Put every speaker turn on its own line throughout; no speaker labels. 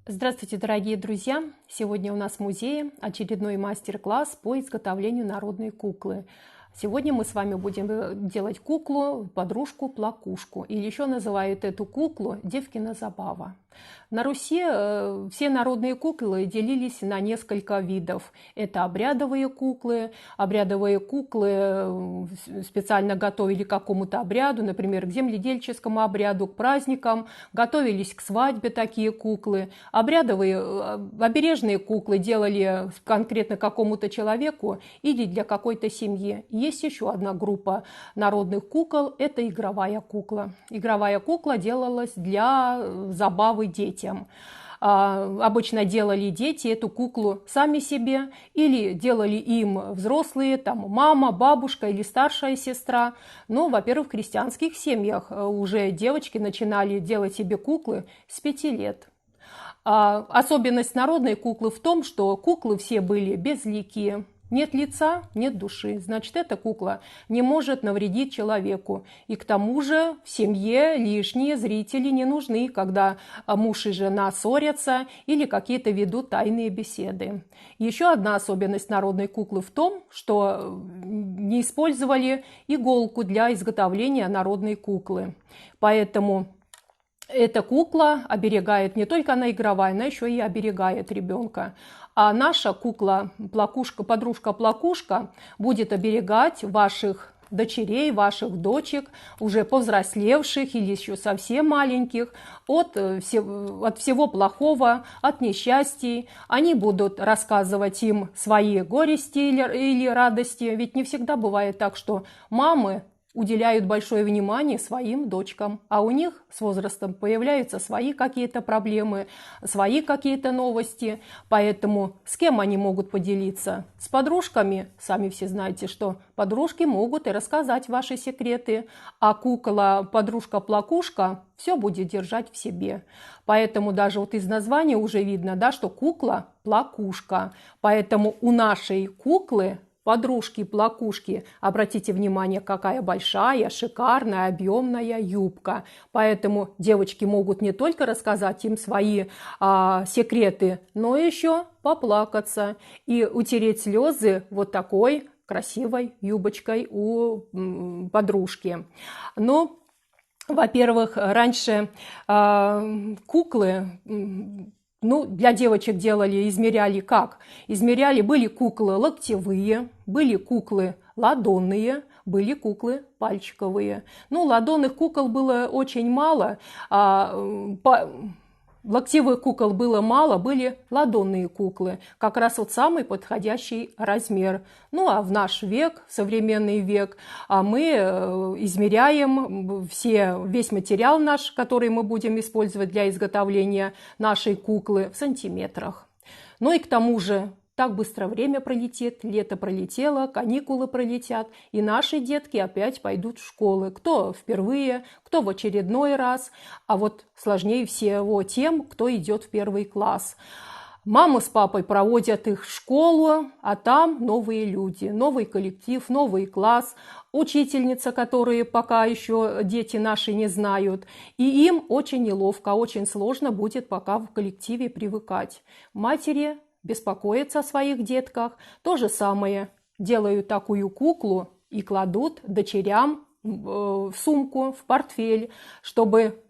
Здравствуйте, дорогие друзья! Сегодня у нас в музее очередной мастер-класс по изготовлению народной куклы. Сегодня мы с вами будем делать куклу, подружку-плакушку, или еще называют эту куклу Девкина забава. На Руси все народные куклы делились на несколько видов. Это обрядовые куклы. Обрядовые куклы специально готовили к какому-то обряду, например, к земледельческому обряду, к праздникам. Готовились к свадьбе такие куклы. Обережные куклы делали конкретно какому-то человеку или для какой-то семьи. Есть еще одна группа народных кукол – это игровая кукла. Игровая кукла делалась для забавы детям. Обычно делали дети эту куклу сами себе или делали им взрослые, там мама, бабушка или старшая сестра. Но, во-первых, в крестьянских семьях уже девочки начинали делать себе куклы с 5 лет. Особенность народной куклы в том, что куклы все были безликие. Нет лица, нет души. Значит, эта кукла не может навредить человеку. И к тому же в семье лишние зрители не нужны, когда муж и жена ссорятся или какие-то ведут тайные беседы. Еще одна особенность народной куклы в том, что не использовали иголку для изготовления народной куклы. Поэтому эта кукла оберегает, не только она игровая, она еще и оберегает ребенка. А наша кукла, подружка-плакушка, будет оберегать ваших дочерей, ваших дочек, уже повзрослевших или еще совсем маленьких, от всего плохого, от несчастий. Они будут рассказывать им свои горести или радости. Ведь не всегда бывает так, что мамы уделяют большое внимание своим дочкам, а у них с возрастом появляются свои какие-то проблемы, свои какие-то новости, поэтому с кем они могут поделиться? С подружками, сами все знаете, что подружки могут и рассказать ваши секреты, а кукла, подружка-плакушка все будет держать в себе. Поэтому даже вот из названия уже видно, да, что кукла-плакушка, поэтому у нашей куклы подружки-плакушки, обратите внимание, какая большая, шикарная, объемная юбка. Поэтому девочки могут не только рассказать им свои секреты, но еще поплакаться и утереть слезы вот такой красивой юбочкой у подружки. Но, во-первых, раньше куклы... для девочек делали, измеряли как? Измеряли, были куклы локтевые, были куклы ладонные, были куклы пальчиковые. Ладонных кукол было очень мало, локтевых кукол было мало, были ладонные куклы. Как раз вот самый подходящий размер. А в наш век, современный век, мы измеряем весь материал наш, который мы будем использовать для изготовления нашей куклы, в сантиметрах. И к тому же, так быстро время пролетит, лето пролетело, каникулы пролетят, и наши детки опять пойдут в школы. Кто впервые, кто в очередной раз, а вот сложнее всего тем, кто идет в 1 класс. Мама с папой проводят их в школу, а там новые люди, новый коллектив, новый класс, учительница, которые пока еще дети наши не знают. И им очень неловко, очень сложно будет пока в коллективе привыкать. Матери беспокоятся о своих детках. То же самое, делают такую куклу и кладут дочерям в сумку, в портфель, чтобы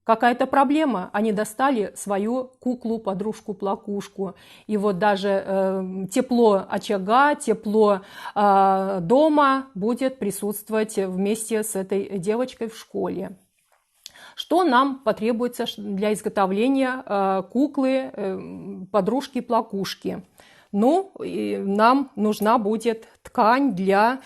какая-то проблема, они достали свою куклу, подружку-плакушку. И вот даже тепло очага, тепло дома будет присутствовать вместе с этой девочкой в школе. Что нам потребуется для изготовления куклы, подружки-плакушки? Нам нужна будет ткань для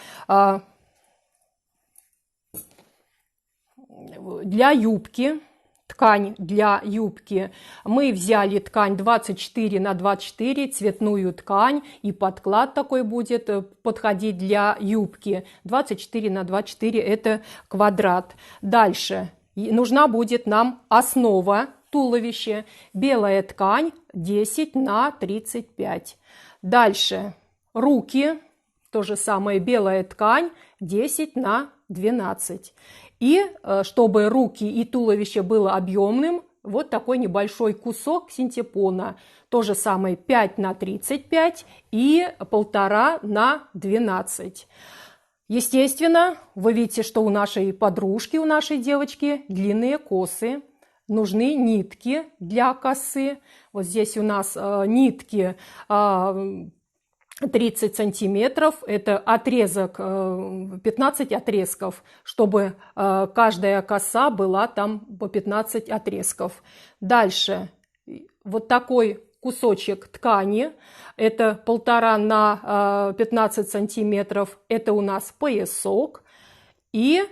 юбки. Ткань для юбки. Мы взяли ткань 24 на 24, цветную ткань, и подклад такой будет подходить для юбки. 24 на 24 – это квадрат. Дальше. Нужна будет нам основа туловища. Белая ткань 10 на 35. Дальше руки. То же самое, белая ткань 10 на 12. И чтобы руки и туловище было объемным, вот такой небольшой кусок синтепона. То же самое 5 на 35 и 1,5 на 12. Естественно, вы видите, что у нашей подружки, у нашей девочки длинные косы. Нужны нитки для косы. Вот здесь у нас нитки 30 сантиметров, это отрезок, 15 отрезков, чтобы каждая коса была там по 15 отрезков. Дальше вот такой кусочек ткани, это 1,5 на 15 сантиметров, это у нас поясок и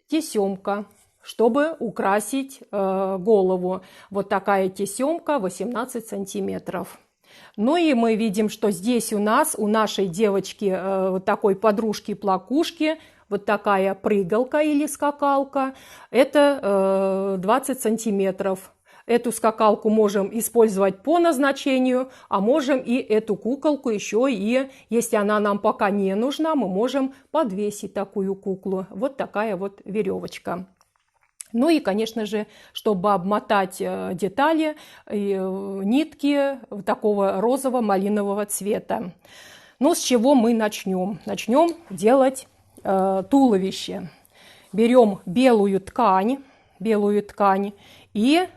тесемка, чтобы украсить голову. Вот такая тесемка 18 сантиметров. Ну и мы видим, что здесь у нас, у нашей девочки, вот такой подружки-плакушки, вот такая прыгалка или скакалка, это 20 сантиметров. Эту скакалку можем использовать по назначению, а можем и эту куколку еще и, если она нам пока не нужна, мы можем подвесить такую куклу. Вот такая вот веревочка. Ну и, конечно же, чтобы обмотать детали, нитки такого розово-малинового цвета. Ну, с чего мы начнем? Начнем делать туловище. Берем белую ткань и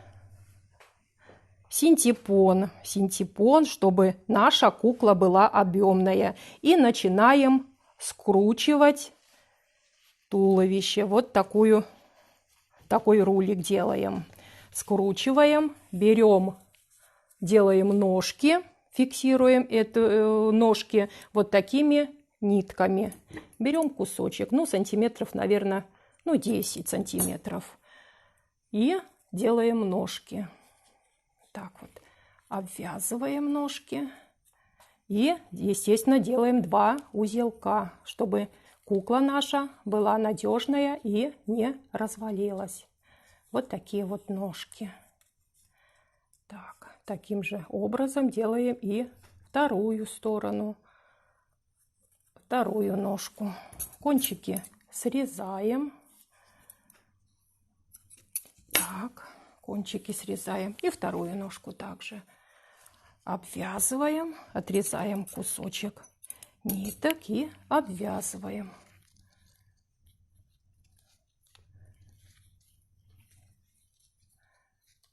синтепон, чтобы наша кукла была объемная. И начинаем скручивать туловище. Вот такой рулик делаем. Скручиваем, берем, делаем ножки, фиксируем эти ножки вот такими нитками. Берем кусочек, ну, сантиметров, наверное, 10 сантиметров. И делаем ножки. Так вот, обвязываем ножки. И, естественно, делаем 2 узелка, чтобы кукла наша была надежная и не развалилась. Вот такие вот ножки. Так, таким же образом делаем и вторую сторону. Вторую ножку. Кончики срезаем. Так, кончики срезаем. И вторую ножку также обвязываем, отрезаем кусочек ниток и обвязываем.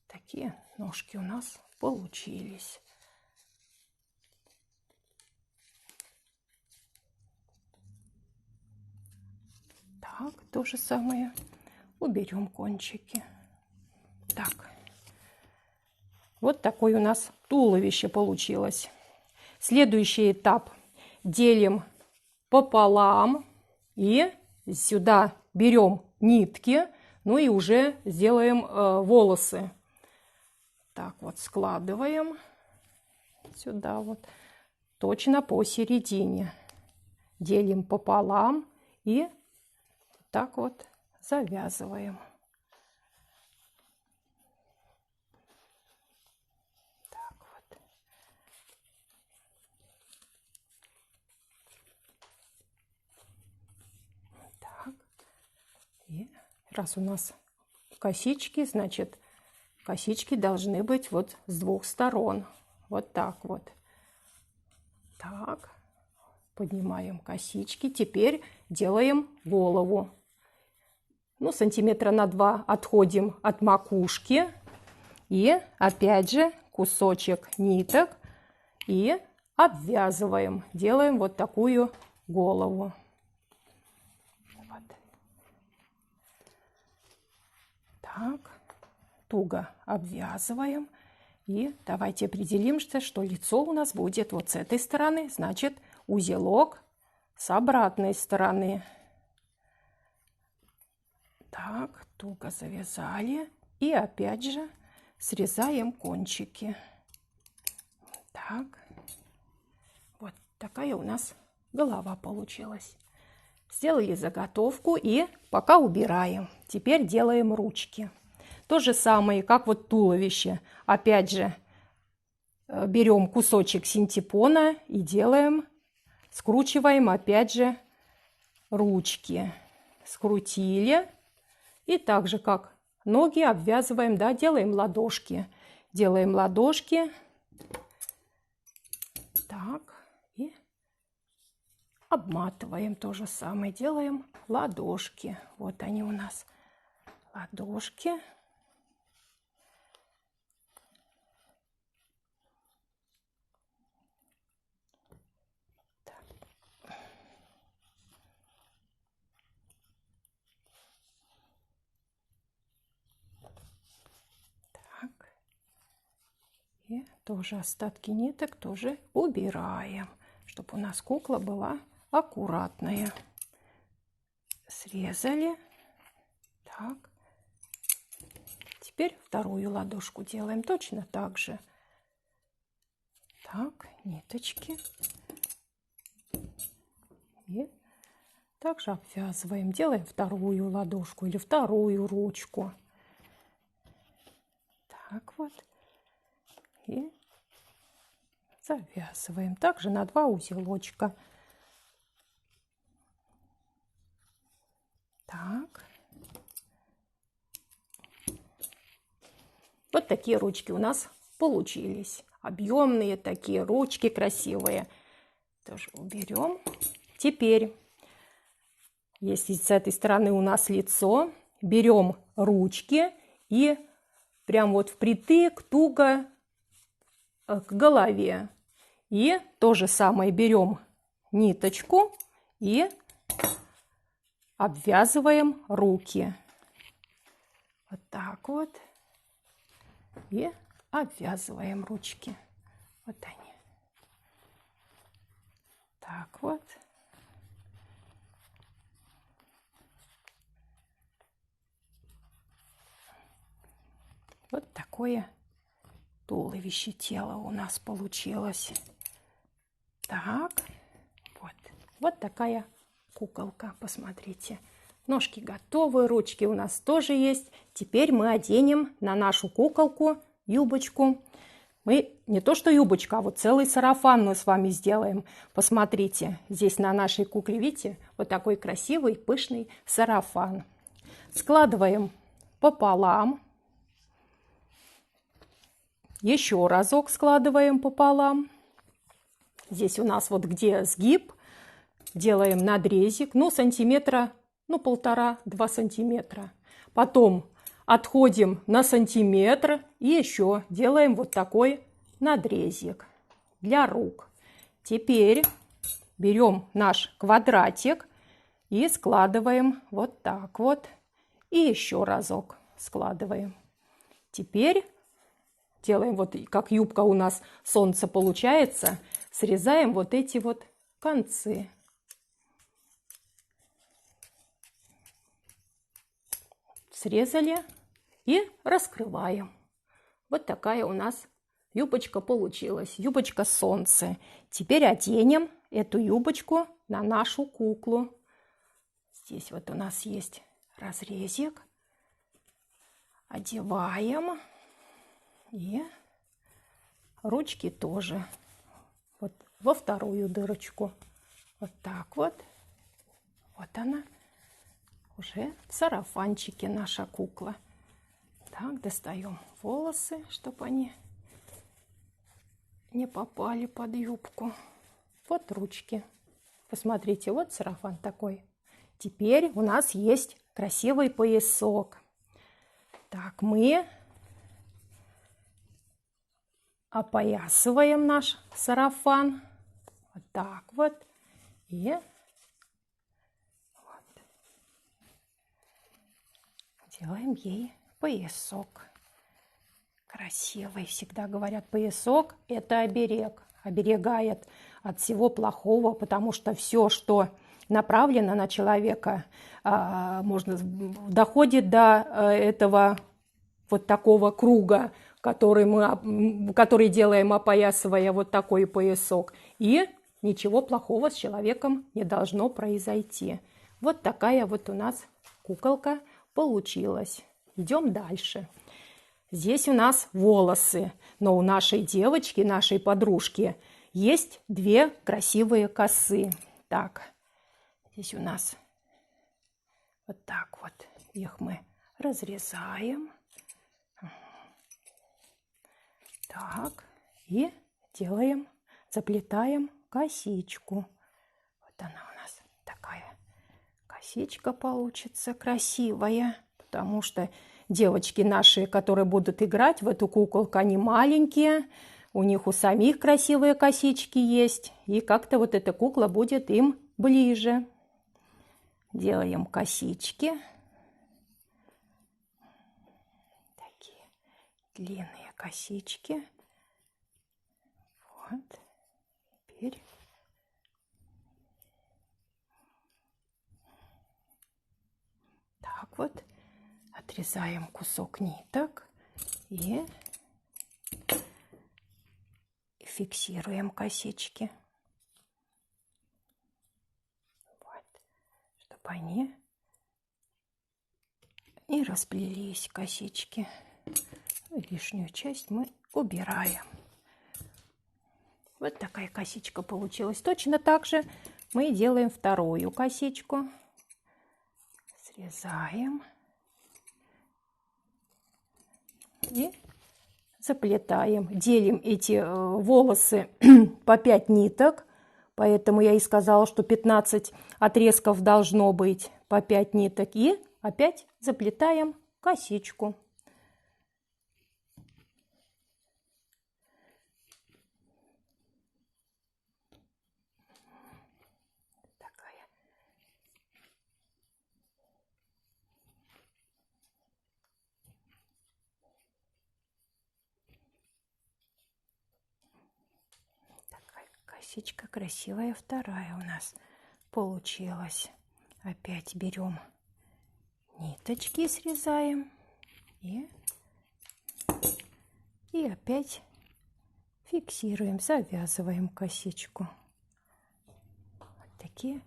Такие ножки у нас получились. Так, то же самое уберем кончики. Так, вот такой у нас туловище получилось. Следующий этап. Делим пополам и сюда берем нитки, ну и уже сделаем волосы. Так вот, складываем сюда вот, точно посередине. Делим пополам и так вот завязываем. Так вот. Так. И раз у нас косички, значит, косички должны быть вот с 2 сторон. Вот так вот. Так. Поднимаем косички. Теперь делаем голову. Ну, сантиметра на 2 отходим от макушки. И опять же кусочек ниток. И обвязываем. Делаем вот такую голову. Вот. Так. Туго обвязываем. И давайте определимся, что лицо у нас будет вот с этой стороны. Значит, узелок с обратной стороны. Так, туго завязали. И опять же срезаем кончики. Так. Вот такая у нас голова получилась. Сделали заготовку и пока убираем. Теперь делаем ручки. То же самое, как вот туловище. Опять же, берем кусочек синтепона и делаем, скручиваем опять же ручки. Скрутили. И так же, как ноги обвязываем, да, делаем ладошки. Делаем ладошки. Так, и обматываем то же самое. Делаем ладошки. Вот они у нас, ладошки. И тоже остатки ниток тоже убираем, чтобы у нас кукла была аккуратная. Срезали. Так. Теперь вторую ладошку делаем точно так же. Так, ниточки. И также обвязываем. Делаем вторую ладошку или вторую ручку. Так вот. И завязываем также на 2 узелочка. Так. Вот такие ручки у нас получились. Объемные такие ручки красивые. Тоже уберем. Теперь, если с этой стороны у нас лицо, берем ручки и прям вот впритык, туго к голове. И то же самое берем ниточку и обвязываем руки. Вот так вот. И обвязываем ручки. Вот они. Так вот. Вот такое туловище тела у нас получилось. Так, вот такая куколка, посмотрите. Ножки готовы, ручки у нас тоже есть. Теперь мы оденем на нашу куколку юбочку. Мы не то что юбочка, а вот целый сарафан мы с вами сделаем. Посмотрите, здесь на нашей кукле, видите, вот такой красивый, пышный сарафан. Складываем пополам. Еще разок складываем пополам. Здесь у нас вот где сгиб, делаем надрезик, ну, сантиметра, ну, 1,5-2 сантиметра. Потом отходим на сантиметр и еще делаем вот такой надрезик для рук. Теперь берем наш квадратик и складываем вот так вот. И еще разок складываем. Теперь делаем вот как юбка у нас солнце получается. Срезаем вот эти вот концы. Срезали и раскрываем. Вот такая у нас юбочка получилась. Юбочка солнце. Теперь оденем эту юбочку на нашу куклу. Здесь вот у нас есть разрезик. Одеваем. И ручки тоже. Вот во вторую дырочку. Вот так вот. Вот она. Уже в сарафанчике наша кукла. Так, достаем волосы, чтобы они не попали под юбку. Вот ручки. Посмотрите, вот сарафан такой. Теперь у нас есть красивый поясок. Так, мы опоясываем наш сарафан. Вот так вот. И делаем ей поясок. Красивый. Всегда говорят, поясок – это оберег. Оберегает от всего плохого, потому что все, что направлено на человека, доходит до этого вот такого круга, который делаем, опоясывая вот такой поясок. И ничего плохого с человеком не должно произойти. Вот такая вот у нас куколка получилась. Идем дальше. Здесь у нас волосы, но у нашей девочки, нашей подружки, есть 2 красивые косы. Так, здесь у нас вот так вот их мы разрезаем. Так, и делаем, заплетаем косичку. Вот она у нас такая косичка получится красивая, потому что девочки наши, которые будут играть в эту куколку, они маленькие, у них у самих красивые косички есть, и как-то вот эта кукла будет им ближе. Делаем косички. Такие длинные косички. Вот. Теперь так вот отрезаем кусок ниток и фиксируем косички. Вот. Чтобы они не расплелись, косички. Лишнюю часть мы убираем. Вот такая косичка получилась. Точно так же мы делаем вторую косичку. Срезаем и заплетаем. Делим эти волосы по 5 ниток, поэтому я и сказала, что 15 отрезков должно быть по 5 ниток. И опять заплетаем косичку. Косичка красивая, вторая у нас получилась. Опять берем ниточки, срезаем и опять фиксируем, завязываем косичку. Вот такие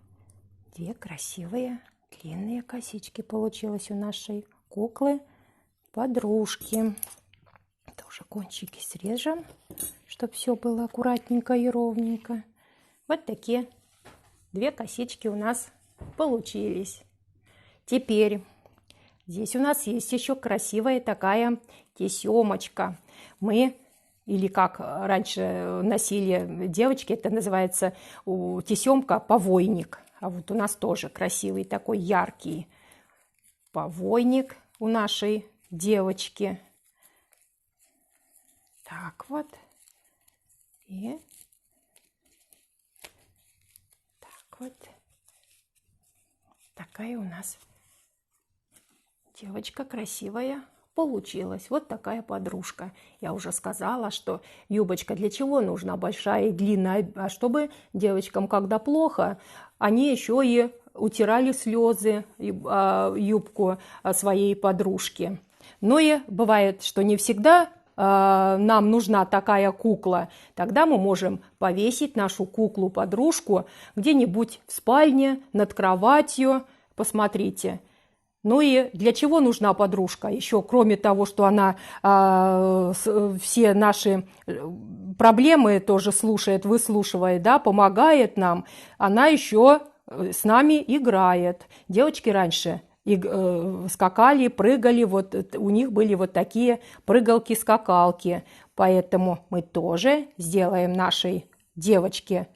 две красивые длинные косички получилось у нашей куклы подружки. Тоже кончики срежем, чтобы все было аккуратненько и ровненько. Вот такие две косички у нас получились. Теперь здесь у нас есть еще красивая такая тесемочка. Мы, или как раньше носили девочки, это называется тесемка повойник. А вот у нас тоже красивый такой яркий повойник у нашей девочки. Так вот. И так вот. Такая у нас девочка красивая получилась. Вот такая подружка. Я уже сказала, что юбочка для чего нужна большая и длинная? А чтобы девочкам, когда плохо, они еще и утирали слезы юбку своей подружки. Но и бывает, что не всегда нам нужна такая кукла, тогда мы можем повесить нашу куклу-подружку где-нибудь в спальне, над кроватью. Посмотрите. Ну и для чего нужна подружка? Еще кроме того, что она все наши проблемы тоже слушает, выслушивает, да, помогает нам, она еще с нами играет. Девочки раньше скакали, прыгали, вот у них были вот такие прыгалки-скакалки. Поэтому мы тоже сделаем нашей девочке,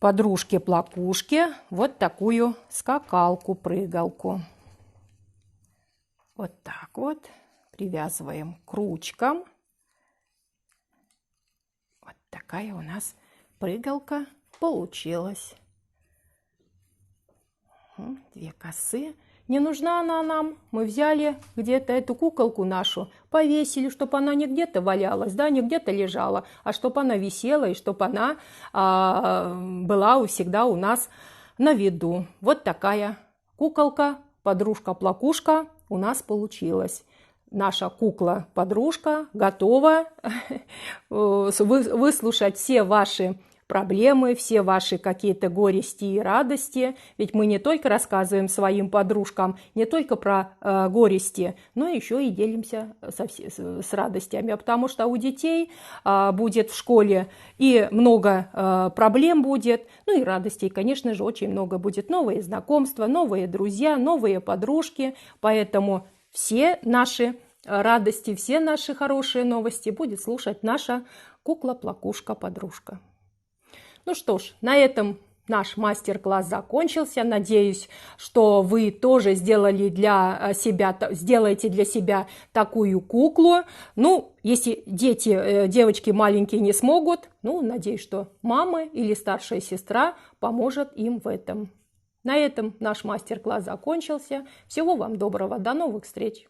подружке-плакушке вот такую скакалку-прыгалку. Вот так вот привязываем к ручкам. Вот такая у нас прыгалка получилась. Две косы. Не нужна она нам. Мы взяли где-то эту куколку нашу, повесили, чтобы она не где-то валялась, да, не где-то лежала, а чтобы она висела и чтобы она была всегда у нас на виду. Вот такая куколка, подружка-плакушка у нас получилась. Наша кукла-подружка готова выслушать все ваши проблемы, все ваши какие-то горести и радости. Ведь мы не только рассказываем своим подружкам не только про горести, но еще и делимся с радостями. Потому что у детей будет в школе и много проблем будет, ну и радостей, конечно же, очень много будет. Новые знакомства, новые друзья, новые подружки. Поэтому все наши радости, все наши хорошие новости будет слушать наша кукла-плакушка-подружка. Ну что ж, на этом наш мастер-класс закончился. Надеюсь, что вы тоже сделаете для себя такую куклу. Ну, если девочки маленькие не смогут, ну, надеюсь, что мама или старшая сестра поможет им в этом. На этом наш мастер-класс закончился. Всего вам доброго, до новых встреч!